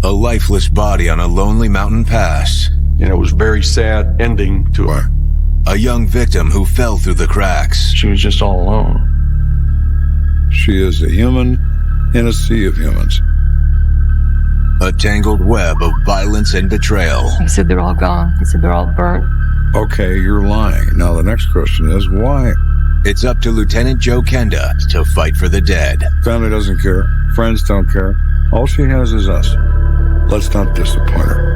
A lifeless body on a lonely mountain pass. And it was a very sad ending to it. A young victim who fell through the cracks. She was just all alone. She is a human in a sea of humans. A tangled web of violence and betrayal. He said they're all gone. He said they're all burnt. Okay, you're lying. Now the next question is, why? It's up to Lieutenant Joe Kenda to fight for the dead. Family doesn't care. Friends don't care. All she has is us. Let's not disappoint her.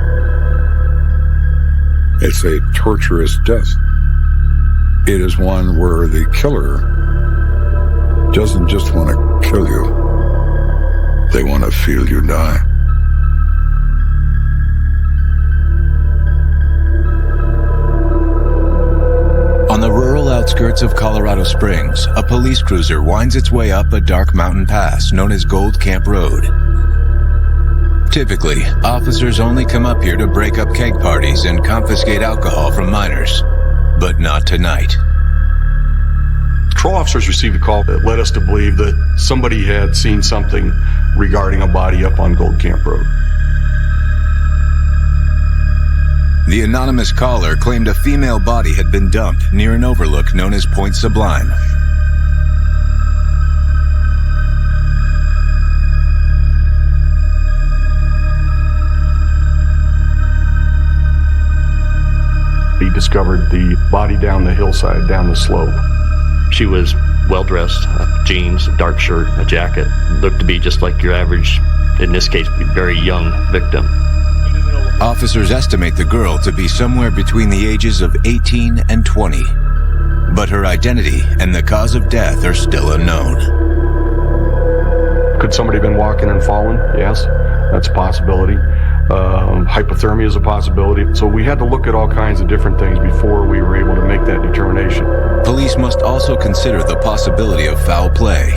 It's a torturous death. It is one where the killer doesn't just want to kill you. They want to feel you die. On the rural outskirts of Colorado Springs, a police cruiser winds its way up a dark mountain pass known as Gold Camp Road. Typically, officers only come up here to break up keg parties and confiscate alcohol from minors. But not tonight. Patrol officers received a call that led us to believe that somebody had seen something regarding a body up on Gold Camp Road. The anonymous caller claimed a female body had been dumped near an overlook known as Point Sublime. He discovered the body down the hillside, down the slope. She was well-dressed, jeans, a dark shirt, a jacket. Looked to be just like your average, in this case, very young victim. Officers estimate the girl to be somewhere between the ages of 18 and 20. But her identity and the cause of death are still unknown. Could somebody have been walking and fallen? Yes, that's a possibility. Hypothermia is a possibility. So we had to look at all kinds of different things before we were able to make that determination. Police must also consider the possibility of foul play.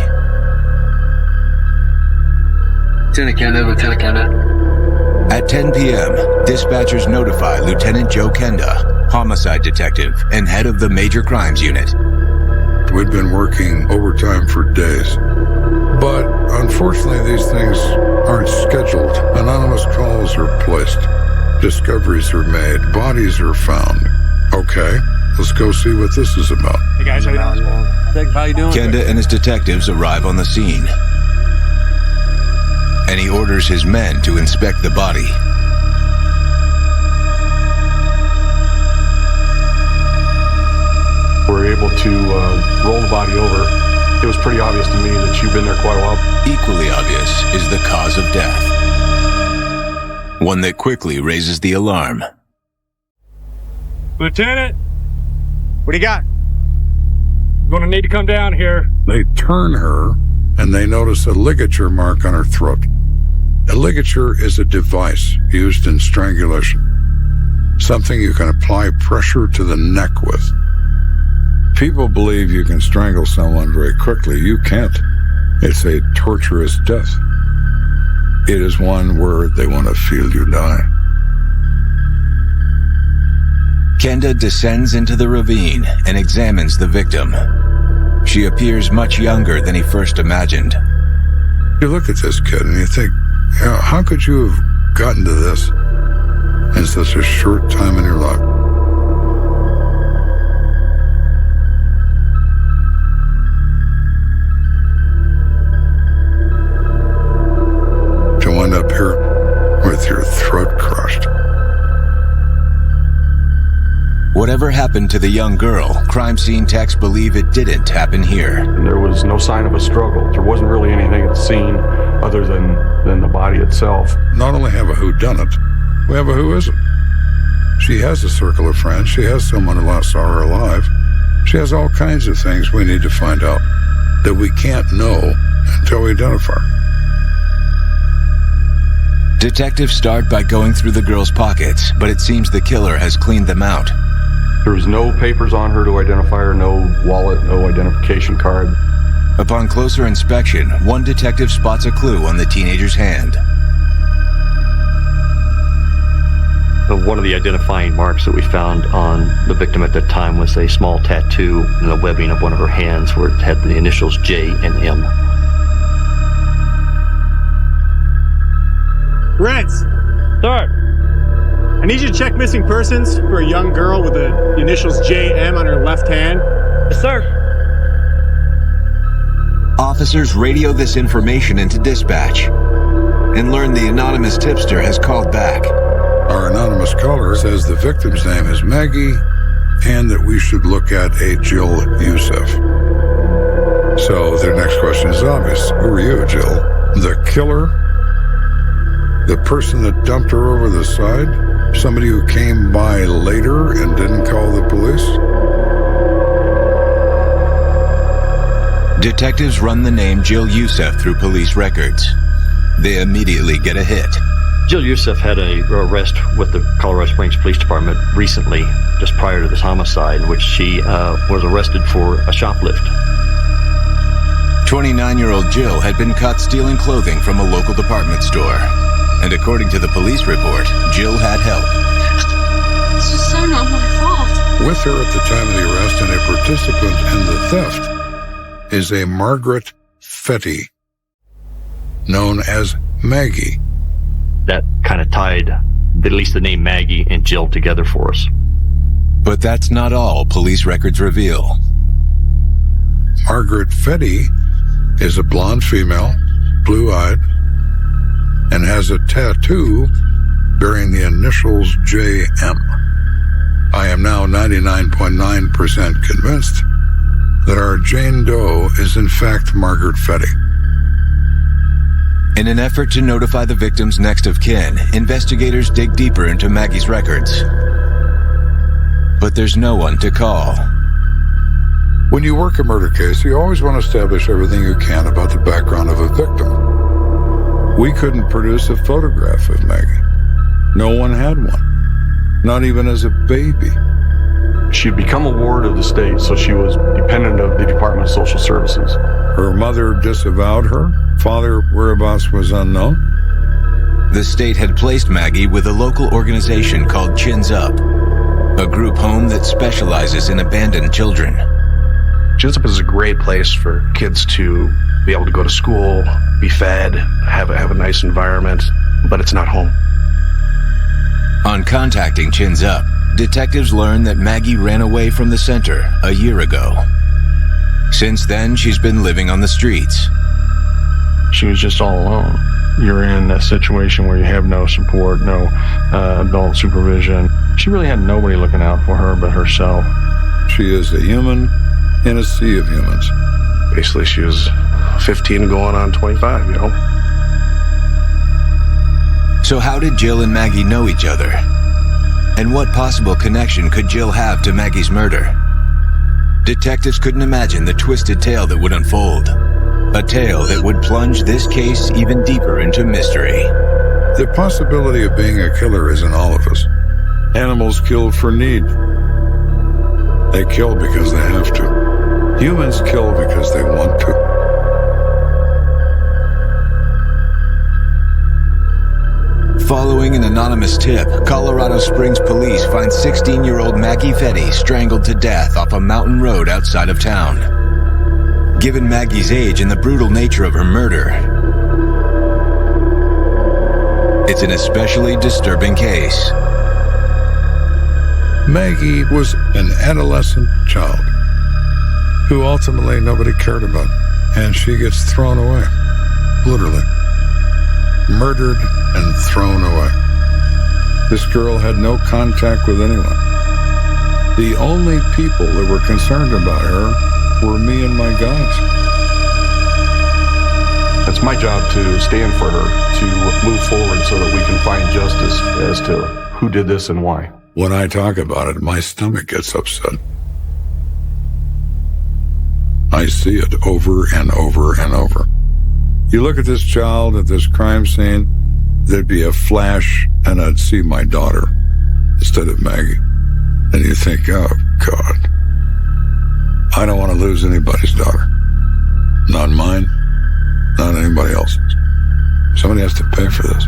Lieutenant Kenda. At 10 p.m., dispatchers notify Lieutenant Joe Kenda, homicide detective and head of the Major Crimes Unit. We'd been working overtime for days. But unfortunately, these things aren't scheduled. Anonymous calls are placed. Discoveries are made. Bodies are found. Okay, let's go see what this is about. Hey guys, how you doing? Kenda and his detectives arrive on the scene. And he orders his men to inspect the body. We're able to roll the body over. It was pretty obvious to me that she'd been there quite a while. Equally obvious is the cause of death. One that quickly raises the alarm. Lieutenant, what do you got? I'm gonna need to come down here. They turn her, and they notice a ligature mark on her throat. A ligature is a device used in strangulation. Something you can apply pressure to the neck with. People believe you can strangle someone very quickly. You can't. It's a torturous death. It is one where they want to feel you die. Kenda descends into the ravine and examines the victim. She appears much younger than he first imagined. You look at this kid and you think, how could you have gotten to this in such a short time in your life? To wind up here with your throat crushed. Whatever happened to the young girl, crime scene techs believe it didn't happen here. And there was no sign of a struggle. There wasn't really anything at the scene other than the body itself. Not only have a whodunit, we have a who isn't. She has a circle of friends. She has someone who last saw her alive. She has all kinds of things we need to find out that we can't know until we identify her. Detectives start by going through the girl's pockets, but it seems the killer has cleaned them out. There was no papers on her to identify her, no wallet, no identification card. Upon closer inspection, one detective spots a clue on the teenager's hand. One of the identifying marks that we found on the victim at that time was a small tattoo in the webbing of one of her hands where it had the initials J and M. Rents! Sir! I need you to check missing persons for a young girl with the initials JM on her left hand. Yes, sir. Officers radio this information into dispatch and learn the anonymous tipster has called back. Our anonymous caller says the victim's name is Maggie and that we should look at a Jill Youssef. So their next question is obvious. Who are you, Jill? The killer? The person that dumped her over the side? Somebody who came by later and didn't call the police? Detectives run the name Jill Youssef through police records. They immediately get a hit. Jill Youssef had an arrest with the Colorado Springs Police Department recently, just prior to this homicide, in which she was arrested for a shoplift. 29-year-old Jill had been caught stealing clothing from a local department store. And according to the police report, Jill had help. This is so not my fault. With her at the time of the arrest and a participant in the theft is a Margaret Fetty, known as Maggie. That kind of tied at least the name Maggie and Jill together for us. But that's not all police records reveal. Margaret Fetty is a blonde female, blue-eyed, and has a tattoo bearing the initials JM. I am now 99.9% convinced that our Jane Doe is in fact Margaret Fetty. In an effort to notify the victim's next of kin, investigators dig deeper into Maggie's records. But there's no one to call. When you work a murder case, you always want to establish everything you can about the background of a victim. We couldn't produce a photograph of Maggie. No one had one. Not even as a baby. She'd become a ward of the state, so she was dependent of the Department of Social Services. Her mother disavowed her. Father whereabouts was unknown. The state had placed Maggie with a local organization called Chins Up, a group home that specializes in abandoned children. Chins Up is a great place for kids to be able to go to school, be fed, have a nice environment, but it's not home. On contacting Chins Up, detectives learn that Maggie ran away from the center a year ago. Since then, she's been living on the streets. She was just all alone. You're in a situation where you have no support, no adult supervision. She really had nobody looking out for her but herself. She is a human in a sea of humans. Basically, she was 15 going on 25, you know. So how did Jill and Maggie know each other? And what possible connection could Jill have to Maggie's murder? Detectives couldn't imagine the twisted tale that would unfold. A tale that would plunge this case even deeper into mystery. The possibility of being a killer is in all of us. Animals kill for need. They kill because they have to. Humans kill because they want to. Following an anonymous tip, Colorado Springs police find 16-year-old Maggie Fetty strangled to death off a mountain road outside of town. Given Maggie's age and the brutal nature of her murder, it's an especially disturbing case. Maggie was an adolescent child who ultimately nobody cared about, and she gets thrown away, literally. Murdered and thrown away. This girl had no contact with anyone. The only people that were concerned about her were me and my guys. It's my job to stand for her, to move forward so that we can find justice as to who did this and why. When I talk about it, my stomach gets upset. I see it over and over and over. You look at this child at this crime scene, there'd be a flash and I'd see my daughter instead of Maggie. And you think, oh, God, I don't want to lose anybody's daughter. Not mine, not anybody else's. Somebody has to pay for this.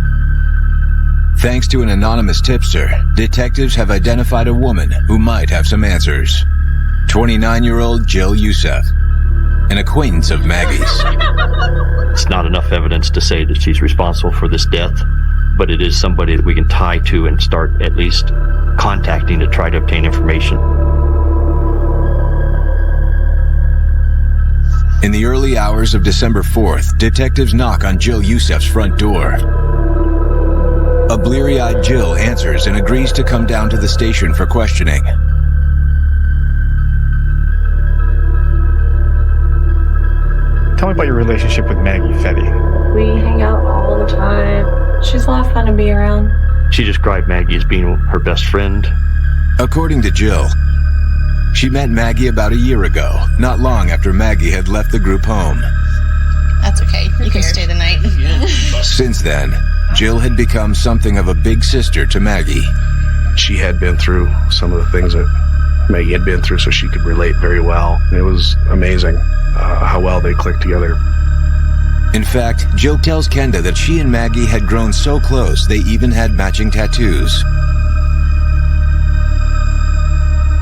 Thanks to an anonymous tipster, detectives have identified a woman who might have some answers. 29-year-old Jill Youssef, an acquaintance of Maggie's. It's not enough evidence to say that she's responsible for this death, but it is somebody that we can tie to and start at least contacting to try to obtain information. In the early hours of December 4th, detectives knock on Jill Youssef's front door. A bleary-eyed Jill answers and agrees to come down to the station for questioning. Tell me about your relationship with Maggie Fetty. We hang out all the time. She's a lot of fun to be around. She described Maggie as being her best friend. According to Jill, she met Maggie about a year ago, not long after Maggie had left the group home. That's okay. You can stay the night. Since then, Jill had become something of a big sister to Maggie. She had been through some of the things that Maggie had been through, so she could relate very well. It was amazing how well they clicked together. In fact, Jill tells Kenda that she and Maggie had grown so close they even had matching tattoos.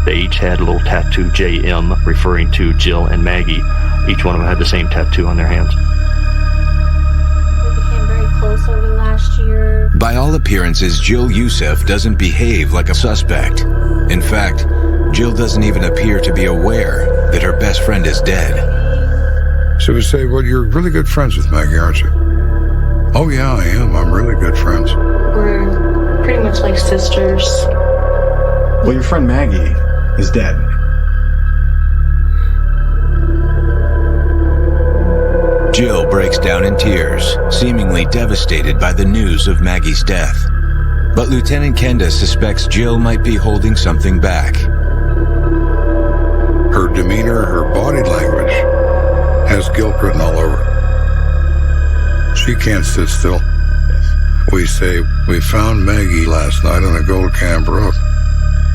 They each had a little tattoo, JM, referring to Jill and Maggie. Each one of them had the same tattoo on their hands. We became very close over the last year. By all appearances, Jill Youssef doesn't behave like a suspect. In fact, Jill doesn't even appear to be aware that her best friend is dead. So we say, well, you're really good friends with Maggie, aren't you? Oh, yeah, I am. I'm really good friends. We're pretty much like sisters. Well, your friend Maggie is dead. Jill breaks down in tears, seemingly devastated by the news of Maggie's death. But Lieutenant Kenda suspects Jill might be holding something back. Her demeanor, her body language has guilt written all over it. She can't sit still. We say, we found Maggie last night on a Gold Camp Road.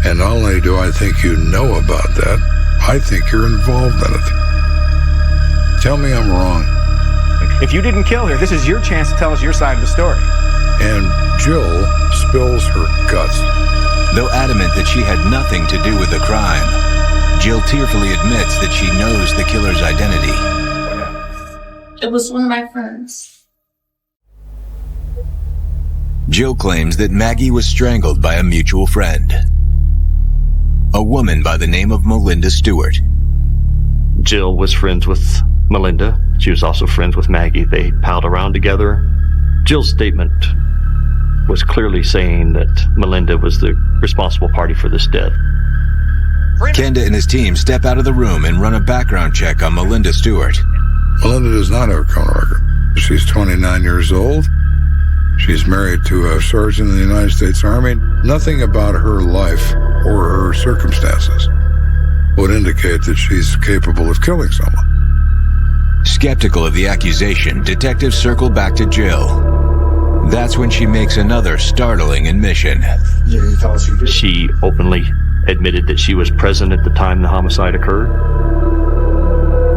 And not only do I think you know about that, I think you're involved in it. Tell me I'm wrong. If you didn't kill her, this is your chance to tell us your side of the story. And Jill spills her guts. Though adamant that she had nothing to do with the crime, Jill tearfully admits that she knows the killer's identity. It was one of my friends. Jill claims that Maggie was strangled by a mutual friend, a woman by the name of Melinda Stewart. Jill was friends with Melinda. She was also friends with Maggie. They palled around together. Jill's statement was clearly saying that Melinda was the responsible party for this death. Kenda and his team step out of the room and run a background check on Melinda Stewart. Melinda does not have a criminal record. She's 29 years old. She's married to a sergeant in the United States Army. Nothing about her life or her circumstances would indicate that she's capable of killing someone. Skeptical of the accusation, detectives circle back to Jill. That's when she makes another startling admission. She openly admitted that she was present at the time the homicide occurred.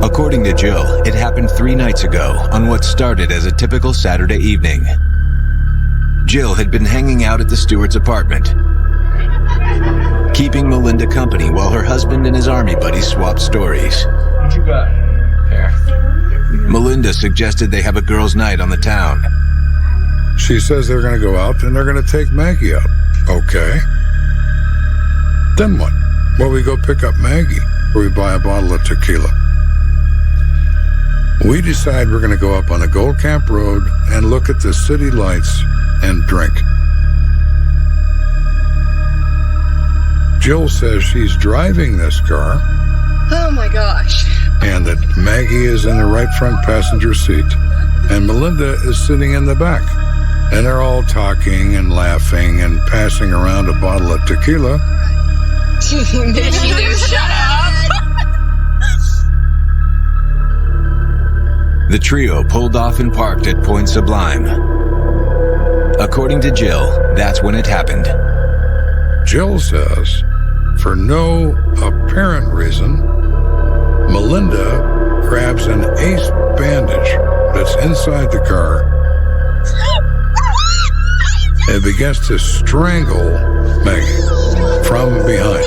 According to Jill, it happened 3 nights ago on what started as a typical Saturday evening. Jill had been hanging out at the Stewart's apartment, keeping Melinda company while her husband and his army buddies swapped stories. What you got? Here. Melinda suggested they have a girls' night on the town. She says they're going to go out and they're going to take Maggie out. Okay. Then what? Well, we go pick up Maggie, or we buy a bottle of tequila. We decide we're going to go up on the Gold Camp Road and look at the city lights and drink. Jill says she's driving this car. Oh my gosh. And that Maggie is in the right front passenger seat and Melinda is sitting in the back. And they're all talking and laughing and passing around a bottle of tequila. Shut up. The trio pulled off and parked at Point Sublime. According to Jill, that's when it happened. Jill says, for no apparent reason, Melinda grabs an ace bandage that's inside the car and begins to strangle Maggie from behind.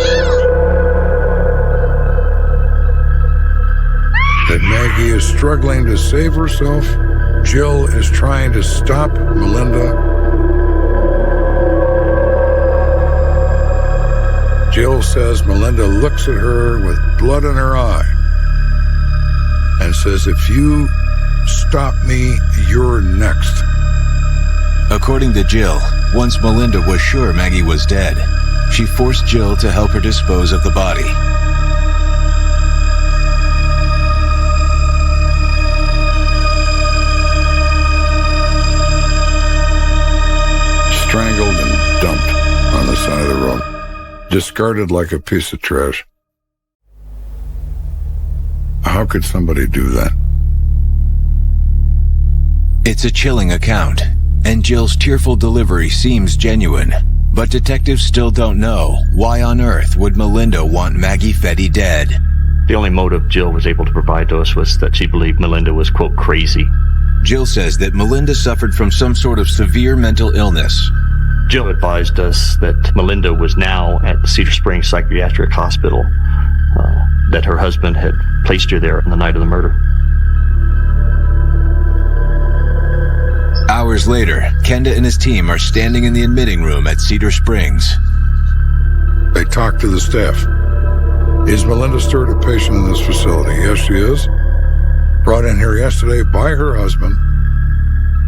That Maggie is struggling to save herself. Jill is trying to stop Melinda. Jill says Melinda looks at her with blood in her eye and says, "If you stop me, you're next." According to Jill, once Melinda was sure Maggie was dead, she forced Jill to help her dispose of the body. Strangled and dumped on the side of the road. Discarded like a piece of trash. How could somebody do that? It's a chilling account, and Jill's tearful delivery seems genuine, but detectives still don't know why on earth would Melinda want Maggie Fetty dead. The only motive Jill was able to provide to us was that she believed Melinda was, quote, crazy. Jill says that Melinda suffered from some sort of severe mental illness. Jill advised us that Melinda was now at the Cedar Springs Psychiatric Hospital, that her husband had placed her there on the night of the murder. Hours later, Kenda and his team are standing in the admitting room at Cedar Springs. They talk to the staff. Is Melinda Stewart a patient in this facility? Yes, she is. Brought in here yesterday by her husband,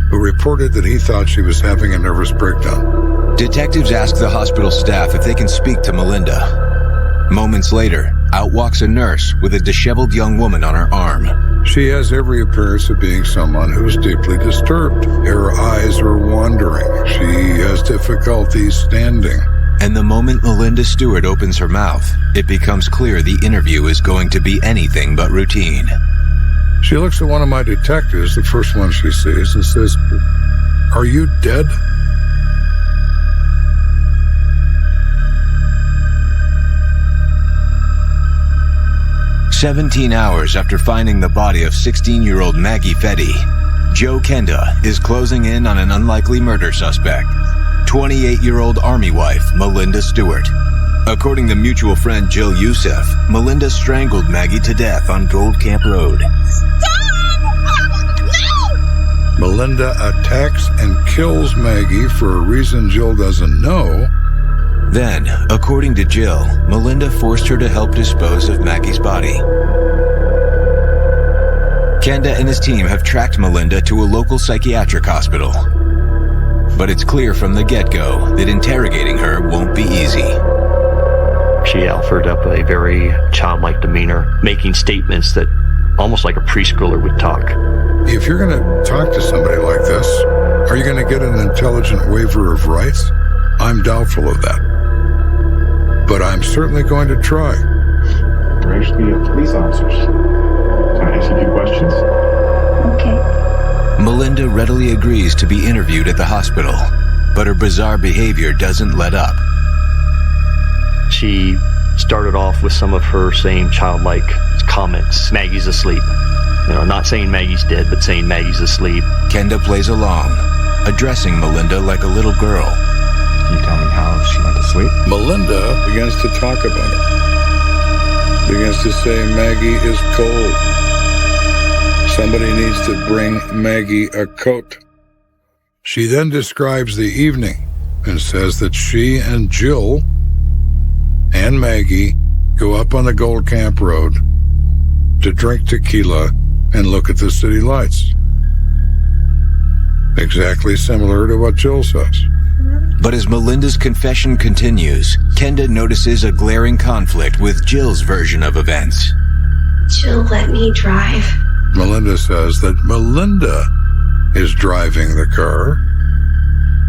who reported that he thought she was having a nervous breakdown. Detectives ask the hospital staff if they can speak to Melinda. Moments later, out walks a nurse with a disheveled young woman on her arm. She has every appearance of being someone who's deeply disturbed. Her eyes are wandering. She has difficulty standing. And the moment Melinda Stewart opens her mouth, it becomes clear the interview is going to be anything but routine. She looks at one of my detectives, the first one she sees, and says, "Are you dead?" "17 hours after finding the body of 16-year-old Maggie Fetty, Joe Kenda is closing in on an unlikely murder suspect, 28-year-old Army wife Melinda Stewart. According to mutual friend Jill Youssef, Melinda strangled Maggie to death on Gold Camp Road. Melinda attacks and kills Maggie for a reason Jill doesn't know. Then, according to Jill, Melinda forced her to help dispose of Maggie's body. Kenda and his team have tracked Melinda to a local psychiatric hospital. But it's clear from the get-go that interrogating her won't be easy. She offered up a very childlike demeanor, making statements that almost like a preschooler would talk. If you're going to talk to somebody like this, are you going to get an intelligent waiver of rights? I'm doubtful of that. But I'm certainly going to try. We're actually police officers. Can I ask you a few questions? Okay. Melinda readily agrees to be interviewed at the hospital, but her bizarre behavior doesn't let up. She started off with some of her same childlike comments. Maggie's asleep. Not saying Maggie's dead, but saying Maggie's asleep. Kenda plays along, addressing Melinda like a little girl. Can you tell me how she went to sleep? Melinda begins to talk about it. Begins to say Maggie is cold. Somebody needs to bring Maggie a coat. She then describes the evening and says that she and Jill and Maggie go up on the Gold Camp Road to drink tequila and look at the city lights. Exactly similar to what Jill says. But as Melinda's confession continues, Kenda notices a glaring conflict with Jill's version of events. Jill let me drive. Melinda says that Melinda is driving the car,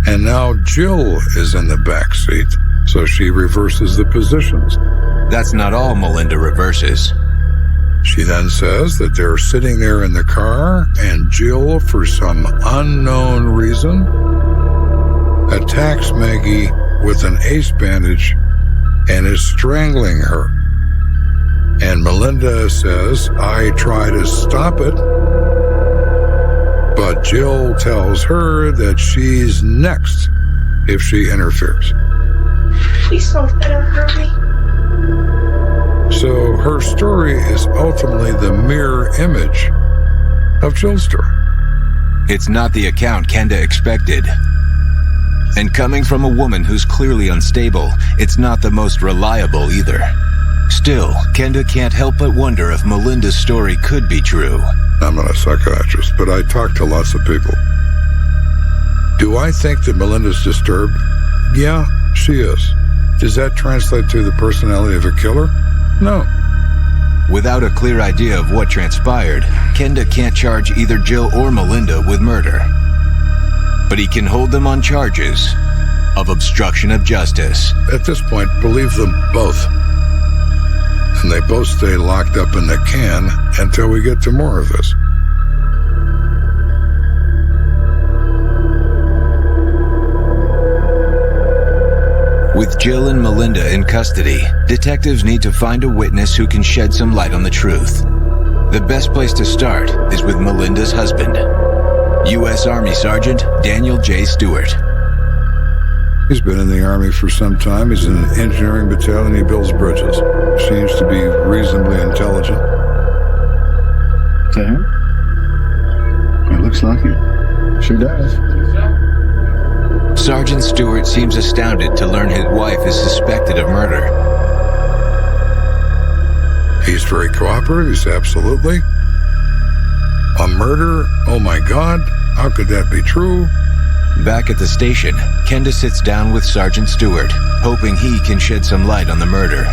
and now Jill is in the back seat, so she reverses the positions. That's not all Melinda reverses. She then says that they're sitting there in the car, and Jill, for some unknown reason, attacks Maggie with an ace bandage and is strangling her. And Melinda says, "I try to stop it," but Jill tells her that she's next if she interferes. Please don't let her hurt me. So her story is ultimately the mirror image of Jill's story. It's not the account Kenda expected. And coming from a woman who's clearly unstable, it's not the most reliable either. Still, Kenda can't help but wonder if Melinda's story could be true. I'm not a psychiatrist, but I talk to lots of people. Do I think that Melinda's disturbed? Yeah, she is. Does that translate to the personality of a killer? No. Without a clear idea of what transpired, Kenda can't charge either Jill or Melinda with murder. But he can hold them on charges of obstruction of justice. At this point, believe them both. And they both stay locked up in the can until we get to more of this. With Jill and Melinda in custody, detectives need to find a witness who can shed some light on the truth. The best place to start is with Melinda's husband, U.S. Army Sergeant Daniel J. Stewart. He's been in the Army for some time. He's in an engineering battalion. He builds bridges. Seems to be reasonably intelligent. Is that him? It looks like it. Sure does. Sergeant Stewart seems astounded to learn his wife is suspected of murder. He's very cooperative. He's absolutely. A murder? Oh my God. How could that be true? Back at the station, Kenda sits down with Sergeant Stewart, hoping he can shed some light on the murder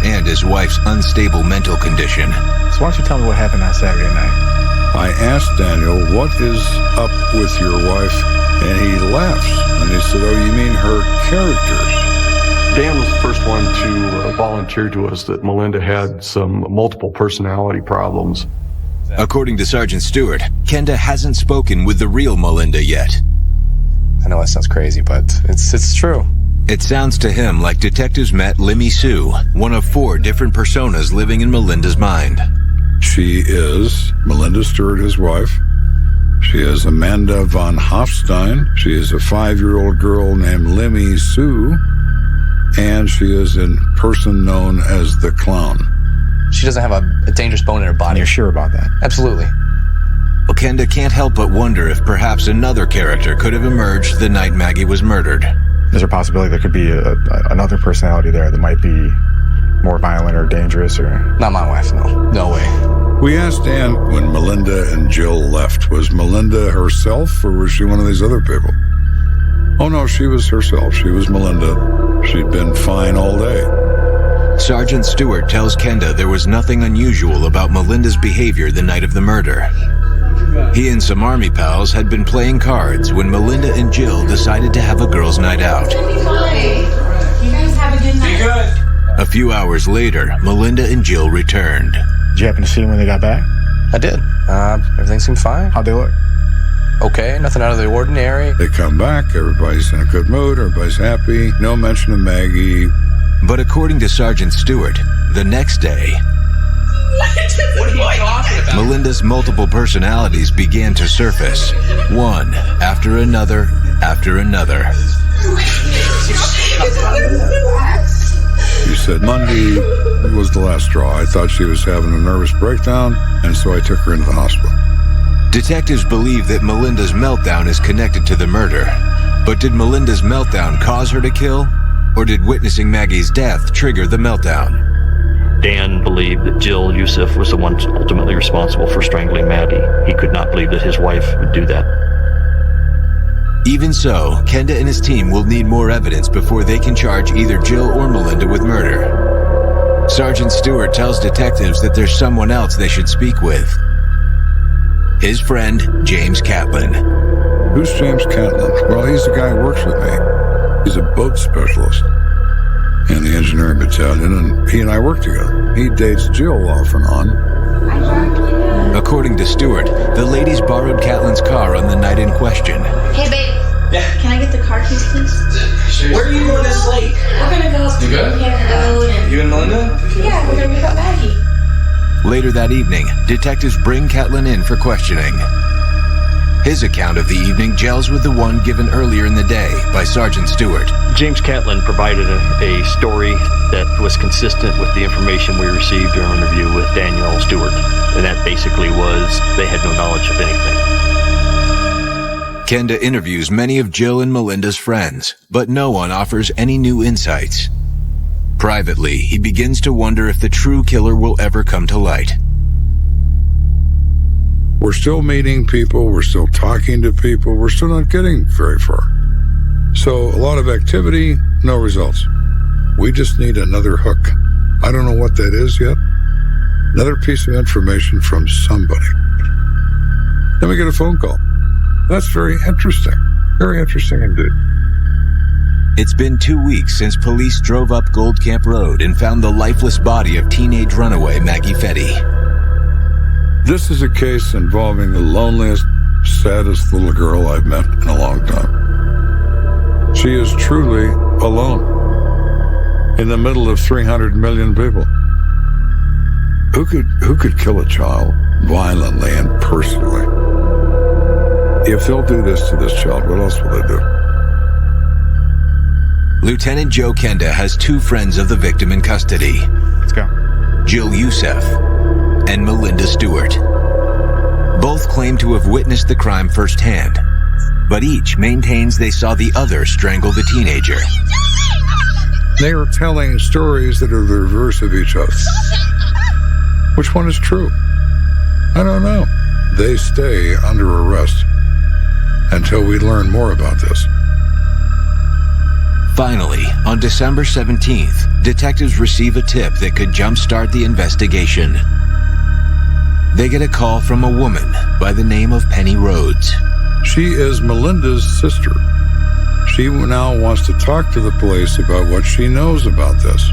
and his wife's unstable mental condition. So why don't you tell me what happened that Saturday night? I asked Daniel, what is up with your wife? And he laughs. And he said, oh, you mean her characters? Dan was the first one to volunteer to us that Melinda had some multiple personality problems. According to Sergeant Stewart, Kenda hasn't spoken with the real Melinda yet. I know that sounds crazy, but it's true. It sounds to him like detectives met Limmy Sue, one of 4 different personas living in Melinda's mind. She is Melinda Stewart, his wife. She is Amanda von Hofstein. She is a 5-year-old girl named Limmy Sue. And she is in person known as the Clown. She doesn't have a dangerous bone in her body. You're sure about that? Absolutely. Well, Kenda can't help but wonder if perhaps another character could have emerged the night Maggie was murdered. Is there a possibility there could be another personality there that might be more violent or dangerous? Or not my wife, no. No way. We asked Dan when Melinda and Jill left, was Melinda herself or was she one of these other people? Oh no, she was herself. She was Melinda. She'd been fine all day. Sergeant Stewart tells Kenda there was nothing unusual about Melinda's behavior the night of the murder. He and some Army pals had been playing cards when Melinda and Jill decided to have a girls' night out. You guys have a good night. Be good. A few hours later, Melinda and Jill returned. did you happen to see them when they got back? I did. Everything seemed fine. How'd they look? Okay, nothing out of the ordinary. They come back, everybody's in a good mood, everybody's happy, no mention of Maggie. But according to Sergeant Stewart, the next day, What are you talking about? Melinda's multiple personalities began to surface, one after another after another. She said Monday was the last straw. I thought she was having a nervous breakdown, and so I took her into the hospital. Detectives believe that Melinda's meltdown is connected to the murder. But did Melinda's meltdown cause her to kill? Or did witnessing Maggie's death trigger the meltdown? Dan believed that Jill Yusuf was the one ultimately responsible for strangling Maggie. He could not believe that his wife would do that. Even so, Kenda and his team will need more evidence before they can charge either Jill or Melinda with murder. Sergeant Stewart tells detectives that there's someone else they should speak with. His friend, James Catlin. Who's James Catlin? Well, he's the guy who works with me. He's a boat specialist in the engineering battalion, and he and I work together. He dates Jill off and on. According to Stewart, the ladies borrowed Catlin's car on the night in question. Hey, babe. Yeah. Can I get the car keys, please? Where are you going this late? We're gonna go up to You good? the road and... You and Melinda? Yeah, we're gonna pick up Maggie. Later that evening, detectives bring Catlin in for questioning. His account of the evening gels with the one given earlier in the day by Sergeant Stewart. James Catlin provided a story that was consistent with the information we received during our interview with Daniel Stewart. And that basically was they had no knowledge of anything. Kenda interviews many of Jill and Melinda's friends, but no one offers any new insights. Privately, he begins to wonder if the true killer will ever come to light. We're still meeting people, we're still talking to people, we're still not getting very far. So a lot of activity, no results. We just need another hook. I don't know what that is yet. Another piece of information from somebody. Then we get a phone call. That's very interesting. Very interesting indeed. It's been 2 weeks since police drove up Gold Camp Road and found the lifeless body of teenage runaway Maggie Fetty. This is a case involving the loneliest, saddest little girl I've met in a long time. She is truly alone in the middle of 300 million people. Who could kill a child violently and personally? If they'll do this to this child, what else will they do? Lieutenant Joe Kenda has 2 friends of the victim in custody. Let's go. Jill Youssef and Melinda Stewart. Both claim to have witnessed the crime firsthand, but each maintains they saw the other strangle the teenager. They are telling stories that are the reverse of each other. Which one is true? I don't know. They stay under arrest until we learn more about this. Finally, on December 17th, detectives receive a tip that could jumpstart the investigation. They get a call from a woman by the name of Penny Rhodes. She is Melinda's sister. She now wants to talk to the police about what she knows about this.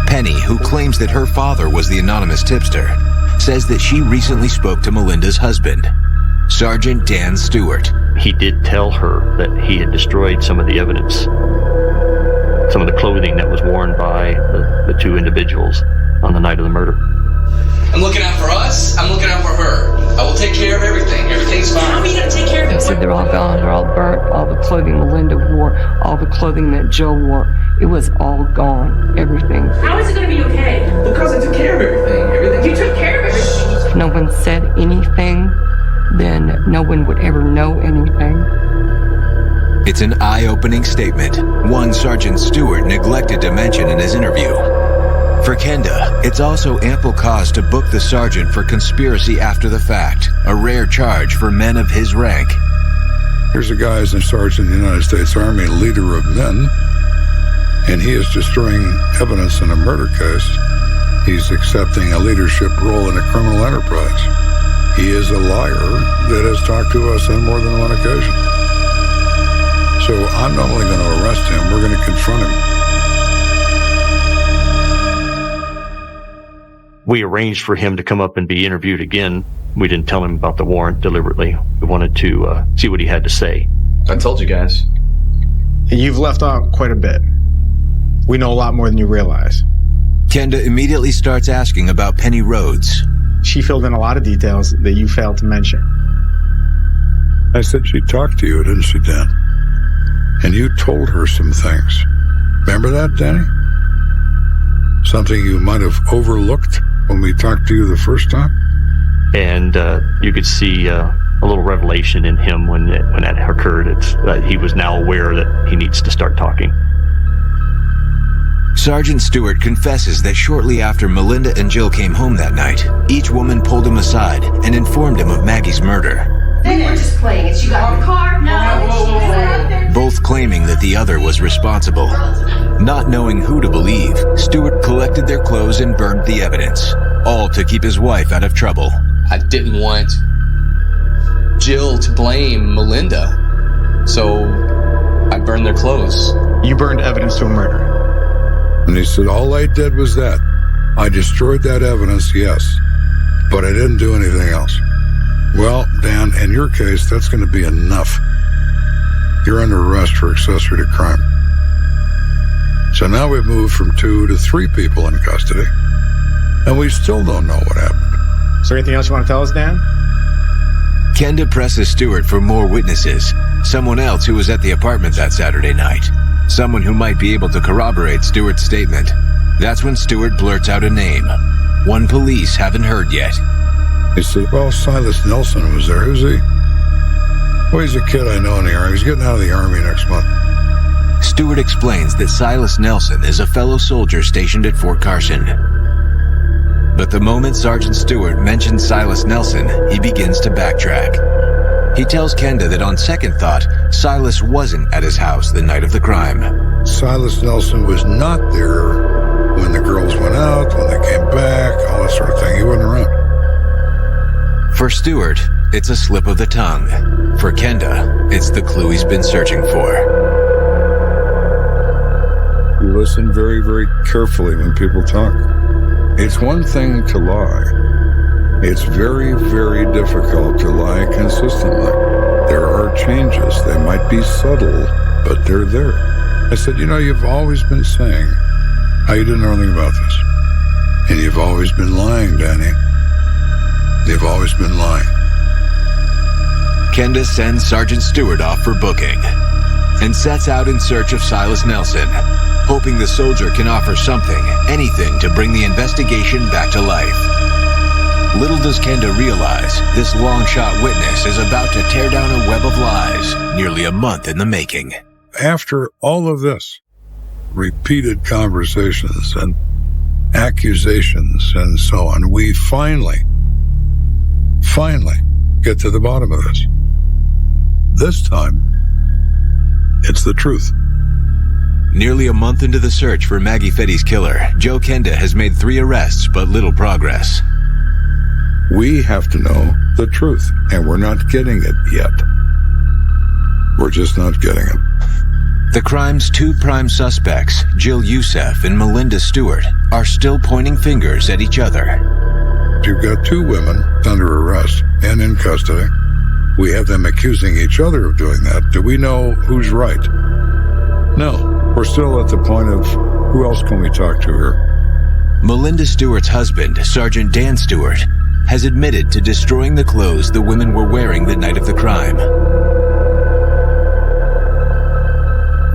Penny, who claims that her father was the anonymous tipster, says that she recently spoke to Melinda's husband, Sergeant Dan Stewart. He did tell her that he had destroyed some of the evidence, some of the clothing that was worn by the 2 individuals on the night of the murder. I'm looking out for us. I'm looking out for her. I will take care of everything. Everything's fine. How are you going to take care of They said they're all gone. They're all burnt. All the clothing Melinda wore, all the clothing that Joe wore, it was all gone. Everything. How is it going to be okay? Because I took care of everything. You took care of everything. If no one said anything, then no one would ever know anything. It's an eye-opening statement, one Sergeant Stewart neglected to mention in his interview. For Kenda, it's also ample cause to book the sergeant for conspiracy after the fact, a rare charge for men of his rank. Here's a guy who's a sergeant in the United States Army, leader of men, and he is destroying evidence in a murder case. He's accepting a leadership role in a criminal enterprise. He is a liar that has talked to us on more than one occasion. So I'm not only going to arrest him, we're going to confront him. We arranged for him to come up and be interviewed again. We didn't tell him about the warrant deliberately. We wanted to see what he had to say. I told you guys. You've left out quite a bit. We know a lot more than you realize. Kenda immediately starts asking about Penny Rhodes. She filled in a lot of details that you failed to mention. I said she talked to you, didn't she, Dan? And you told her some things. Remember that, Danny? Something you might have overlooked when we talked to you the first time? And you could see a little revelation in him when that occurred. It's that he was now aware that he needs to start talking. Sergeant Stewart confesses that shortly after Melinda and Jill came home that night, each woman pulled him aside and informed him of Maggie's murder. They were just playing it. She got in the car. No. Both claiming that the other was responsible. Not knowing who to believe, Stewart collected their clothes and burned the evidence, all to keep his wife out of trouble. I didn't want Jill to blame Melinda, so I burned their clothes. You burned evidence to a murder. And he said, all I did was that. I destroyed that evidence, yes, but I didn't do anything else. Well, Dan, in your case, that's going to be enough. You're under arrest for accessory to crime. So now we've moved from 2 to 3 people in custody, and we still don't know what happened. Is there anything else you want to tell us, Dan? Kenda presses Stewart for more witnesses, someone else who was at the apartment that Saturday night, someone who might be able to corroborate Stewart's statement. That's when Stewart blurts out a name, one police haven't heard yet. He said, well, Silas Nelson was there. Who's he? Well, he's a kid I know in the Army. He's getting out of the Army next month. Stewart explains that Silas Nelson is a fellow soldier stationed at Fort Carson. But the moment Sergeant Stewart mentions Silas Nelson, he begins to backtrack. He tells Kenda that on second thought, Silas wasn't at his house the night of the crime. Silas Nelson was not there when the girls went out, when they came back, all that sort of thing. He wasn't around. For Stewart, it's a slip of the tongue. For Kenda, it's the clue he's been searching for. Listen very, very carefully when people talk. It's one thing to lie. It's very, very difficult to lie consistently. There are changes. They might be subtle, but they're there. I said, you've always been saying how you didn't know anything about this. And you've always been lying, Danny. You've always been lying. Kenda sends Sergeant Stewart off for booking and sets out in search of Silas Nelson, hoping the soldier can offer something, anything to bring the investigation back to life. Little does Kenda realize this long-shot witness is about to tear down a web of lies nearly a month in the making. After all of this, repeated conversations and accusations and so on, we finally get to the bottom of this. This time, it's the truth. Nearly a month into the search for Maggie Fetty's killer, Joe Kenda has made 3 arrests, but little progress. We have to know the truth, and we're not getting it yet. We're just not getting it. The crime's 2 prime suspects, Jill Youssef and Melinda Stewart, are still pointing fingers at each other. You've got 2 women under arrest and in custody. We have them accusing each other of doing that. Do we know who's right? No. We're still at the point of who else can we talk to here? Melinda Stewart's husband, Sergeant Dan Stewart, has admitted to destroying the clothes the women were wearing the night of the crime.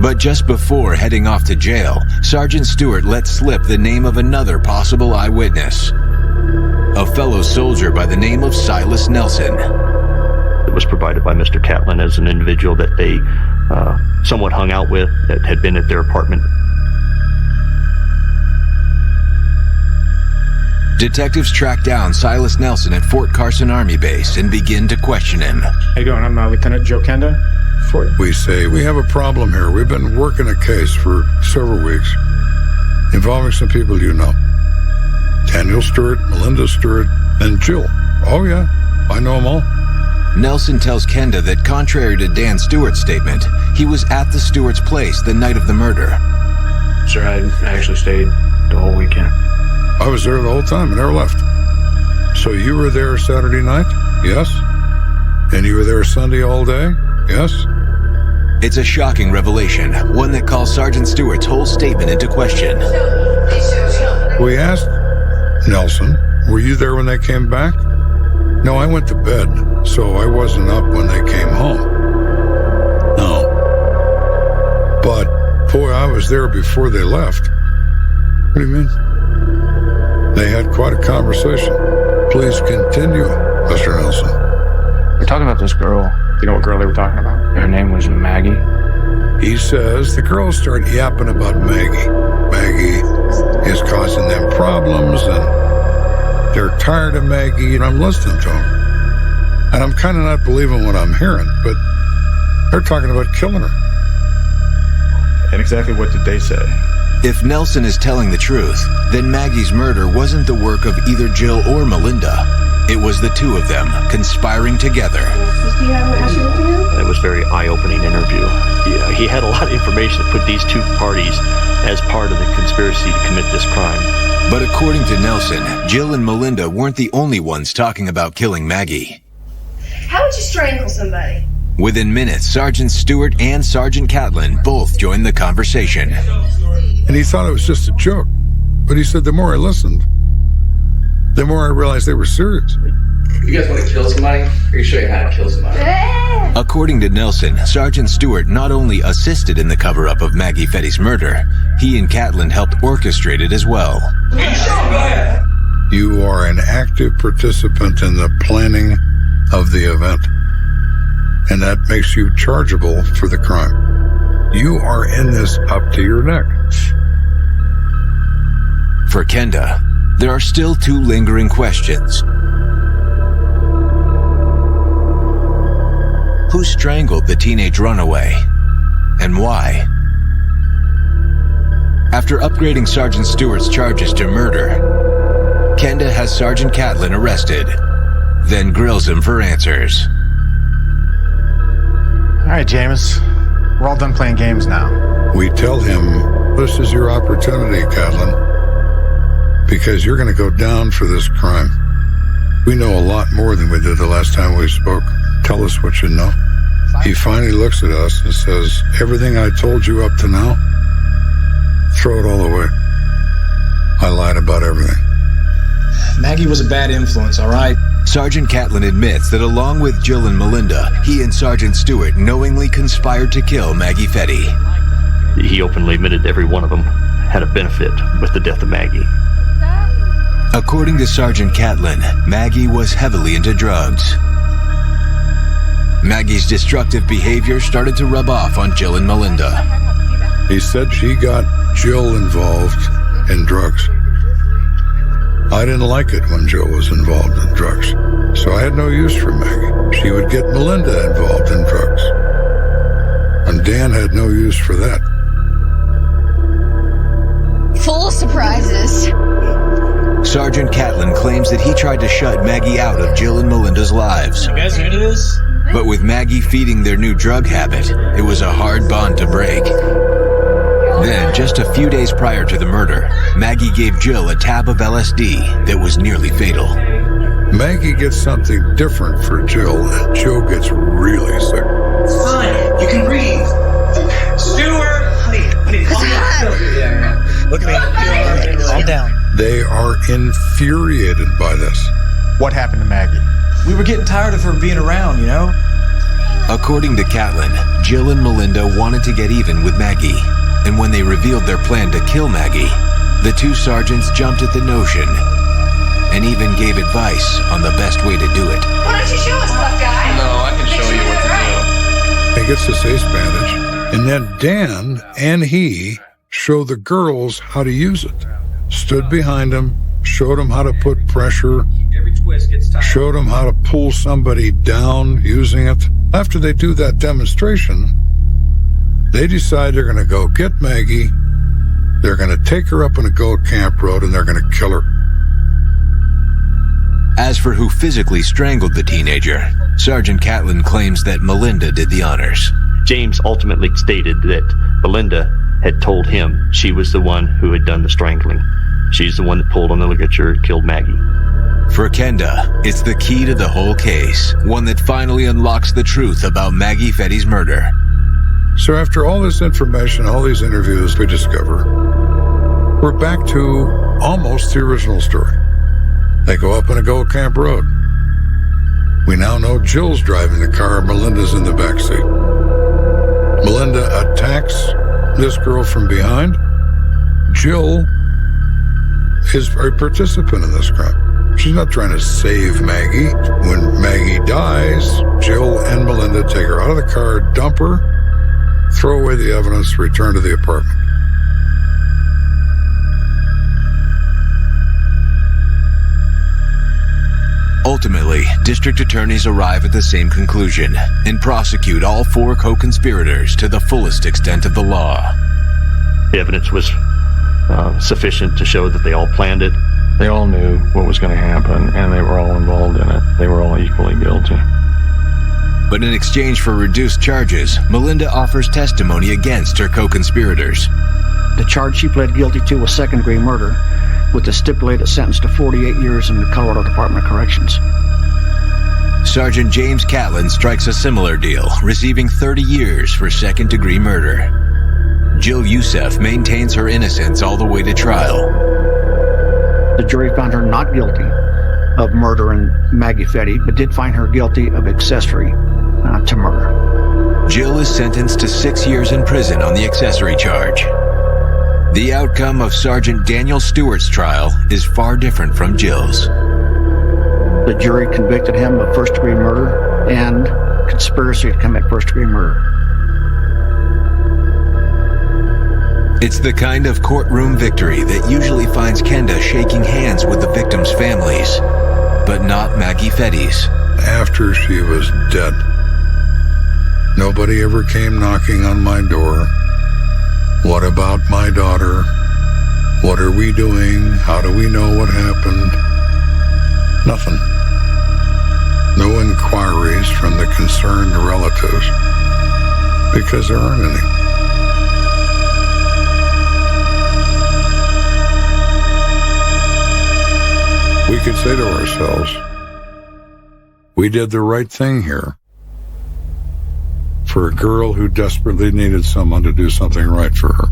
But just before heading off to jail, Sergeant Stewart let slip the name of another possible eyewitness, a fellow soldier by the name of Silas Nelson. It was provided by Mr. Catlin as an individual that they somewhat hung out with, that had been at their apartment. Detectives track down Silas Nelson at Fort Carson Army Base and begin to question him. How you doing? I'm Lieutenant Joe Kenda. We say, we have a problem here. We've been working a case for several weeks involving some people you know. Daniel Stewart, Melinda Stewart, and Jill. Oh yeah, I know them all. Nelson tells Kenda that contrary to Dan Stewart's statement, he was at the Stewart's place the night of the murder. Sir, I actually stayed the whole weekend. I was there the whole time. I never left. So you were there Saturday night? Yes. And you were there Sunday all day? Yes. It's a shocking revelation, one that calls Sergeant Stewart's whole statement into question. We asked Nelson, were you there when they came back? No, I went to bed, so I wasn't up when they came home. No. But, boy, I was there before they left. What do you mean? They had quite a conversation. Please continue, Mr. Nelson. We're talking about this girl. You know what girl they were talking about? Her name was Maggie. He says the girls start yapping about Maggie. Maggie is causing them problems, and they're tired of Maggie, and I'm listening to them. And I'm kind of not believing what I'm hearing, but they're talking about killing her. And exactly what did they say? If Nelson is telling the truth, then Maggie's murder wasn't the work of either Jill or Melinda. It was the 2 of them conspiring together. It was a very eye-opening interview. He had a lot of information that put these 2 parties as part of the conspiracy to commit this crime. But according to Nelson, Jill and Melinda weren't the only ones talking about killing Maggie. How would you strangle somebody? Within minutes, Sergeant Stewart and Sergeant Catlin both joined the conversation. And he thought it was just a joke. But he said the more I listened, the more I realized they were serious. You guys want to kill somebody? I can show you how to kill somebody. According to Nelson, Sergeant Stewart not only assisted in the cover-up of Maggie Fetty's murder, he and Catlin helped orchestrate it as well. You are an active participant in the planning of the event. and that makes you chargeable for the crime. You are in this up to your neck. For Kenda, there are still two lingering questions. Who strangled the teenage runaway, and why? After upgrading Sergeant Stewart's charges to murder, Kenda has Sergeant Catlin arrested, then grills him for answers. All right, James. We're all done playing games now. We tell him, this is your opportunity, Catlin, because you're going to go down for this crime. We know a lot more than we did the last time we spoke. Tell us what you know. He finally looks at us and says, everything I told you up to now, throw it all away. I lied about everything. Maggie was a bad influence, all right? Sergeant Catlin admits that along with Jill and Melinda, he and Sergeant Stewart knowingly conspired to kill Maggie Fetty. He openly admitted every one of them had a benefit with the death of Maggie. According to Sergeant Catlin, Maggie was heavily into drugs. Maggie's destructive behavior started to rub off on Jill and Melinda. He said she got Jill involved in drugs. I didn't like it when Jill was involved in drugs, so I had no use for Maggie. She would get Melinda involved in drugs, and Dan had no use for that. Full of surprises. Sergeant Catlin claims that he tried to shut Maggie out of Jill and Melinda's lives. You guys into this? But with Maggie feeding their new drug habit, it was a hard bond to break. Then, just a few days prior to the murder, Maggie gave Jill a tab of LSD that was nearly fatal. Maggie gets something different for Jill, and Jill gets really sick. Fine, you can breathe. Stewart! Honey, calm down. Look at me. Calm down. They are infuriated by this. What happened to Maggie? We were getting tired of her being around, you know? According to Catlin, Jill and Melinda wanted to get even with Maggie. And when they revealed their plan to kill Maggie, the two sergeants jumped at the notion and even gave advice on the best way to do it. Why don't you show us stuff, guy? No, I can show you what to do. He gets this ace bandage, and then Dan and he show the girls how to use it. Stood behind them, showed them how to put pressure, showed them how to pull somebody down using it. After they do that demonstration, they decide they're going to go get Maggie, they're going to take her up on a goat camp road, and they're going to kill her. As for who physically strangled the teenager, Sergeant Catlin claims that Melinda did the honors. James ultimately stated that Melinda had told him she was the one who had done the strangling. She's the one that pulled on the ligature, killed Maggie. For Kenda, it's the key to the whole case, one that finally unlocks the truth about Maggie Fetty's murder. So after all this information, all these interviews, we discover we're back to almost the original story. They go up on a goat camp road. We now know Jill's driving the car, Melinda's in the backseat. Melinda attacks this girl from behind. Jill is a participant in this crime. She's not trying to save Maggie. When Maggie dies, Jill and Melinda take her out of the car, dump her, throw away the evidence, return to the apartment. Ultimately, district attorneys arrive at the same conclusion and prosecute all four co-conspirators to the fullest extent of the law. The evidence was sufficient to show that they all planned it. They all knew what was going to happen, and they were all involved in it. They were all equally guilty. But in exchange for reduced charges, Melinda offers testimony against her co-conspirators. The charge she pled guilty to was second-degree murder, with a stipulated sentence to 48 years in the Colorado Department of Corrections. Sergeant James Catlin strikes a similar deal, receiving 30 years for second-degree murder. Jill Youssef maintains her innocence all the way to trial. The jury found her not guilty of murdering Maggie Fetty, but did find her guilty of accessory to murder. Jill is sentenced to 6 years in prison on the accessory charge. The outcome of Sergeant Daniel Stewart's trial is far different from Jill's. The jury convicted him of first-degree murder and conspiracy to commit first-degree murder. It's the kind of courtroom victory that usually finds Kenda shaking hands with the victims' families, but not Maggie Fetty's. After she was dead, nobody ever came knocking on my door. What about my daughter? What are we doing? How do we know what happened? Nothing. No inquiries from the concerned relatives, because there aren't any. We could say to ourselves, we did the right thing here for a girl who desperately needed someone to do something right for her.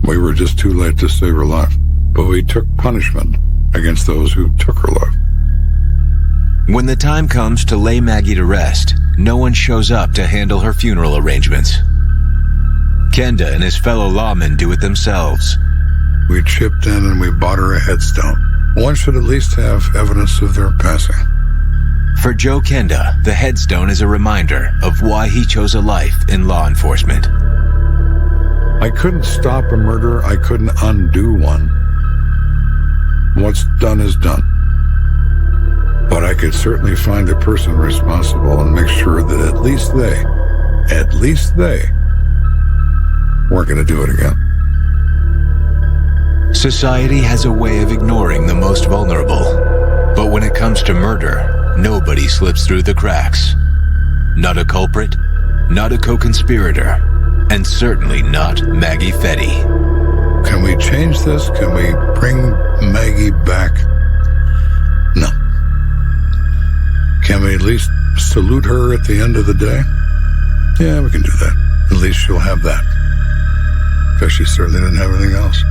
We were just too late to save her life, but we took punishment against those who took her life. When the time comes to lay Maggie to rest, no one shows up to handle her funeral arrangements. Kenda and his fellow lawmen do it themselves. We chipped in and we bought her a headstone. One should at least have evidence of their passing. For Joe Kenda, the headstone is a reminder of why he chose a life in law enforcement. I couldn't stop a murder. I couldn't undo one. What's done is done. But I could certainly find the person responsible and make sure that at least they weren't going to do it again. Society has a way of ignoring the most vulnerable. But when it comes to murder, nobody slips through the cracks. Not a culprit, not a co-conspirator, and certainly not Maggie Fetty. Can we change this? Can we bring Maggie back? No. Can we at least salute her at the end of the day? Yeah, we can do that. At least she'll have that. Because she certainly didn't have anything else.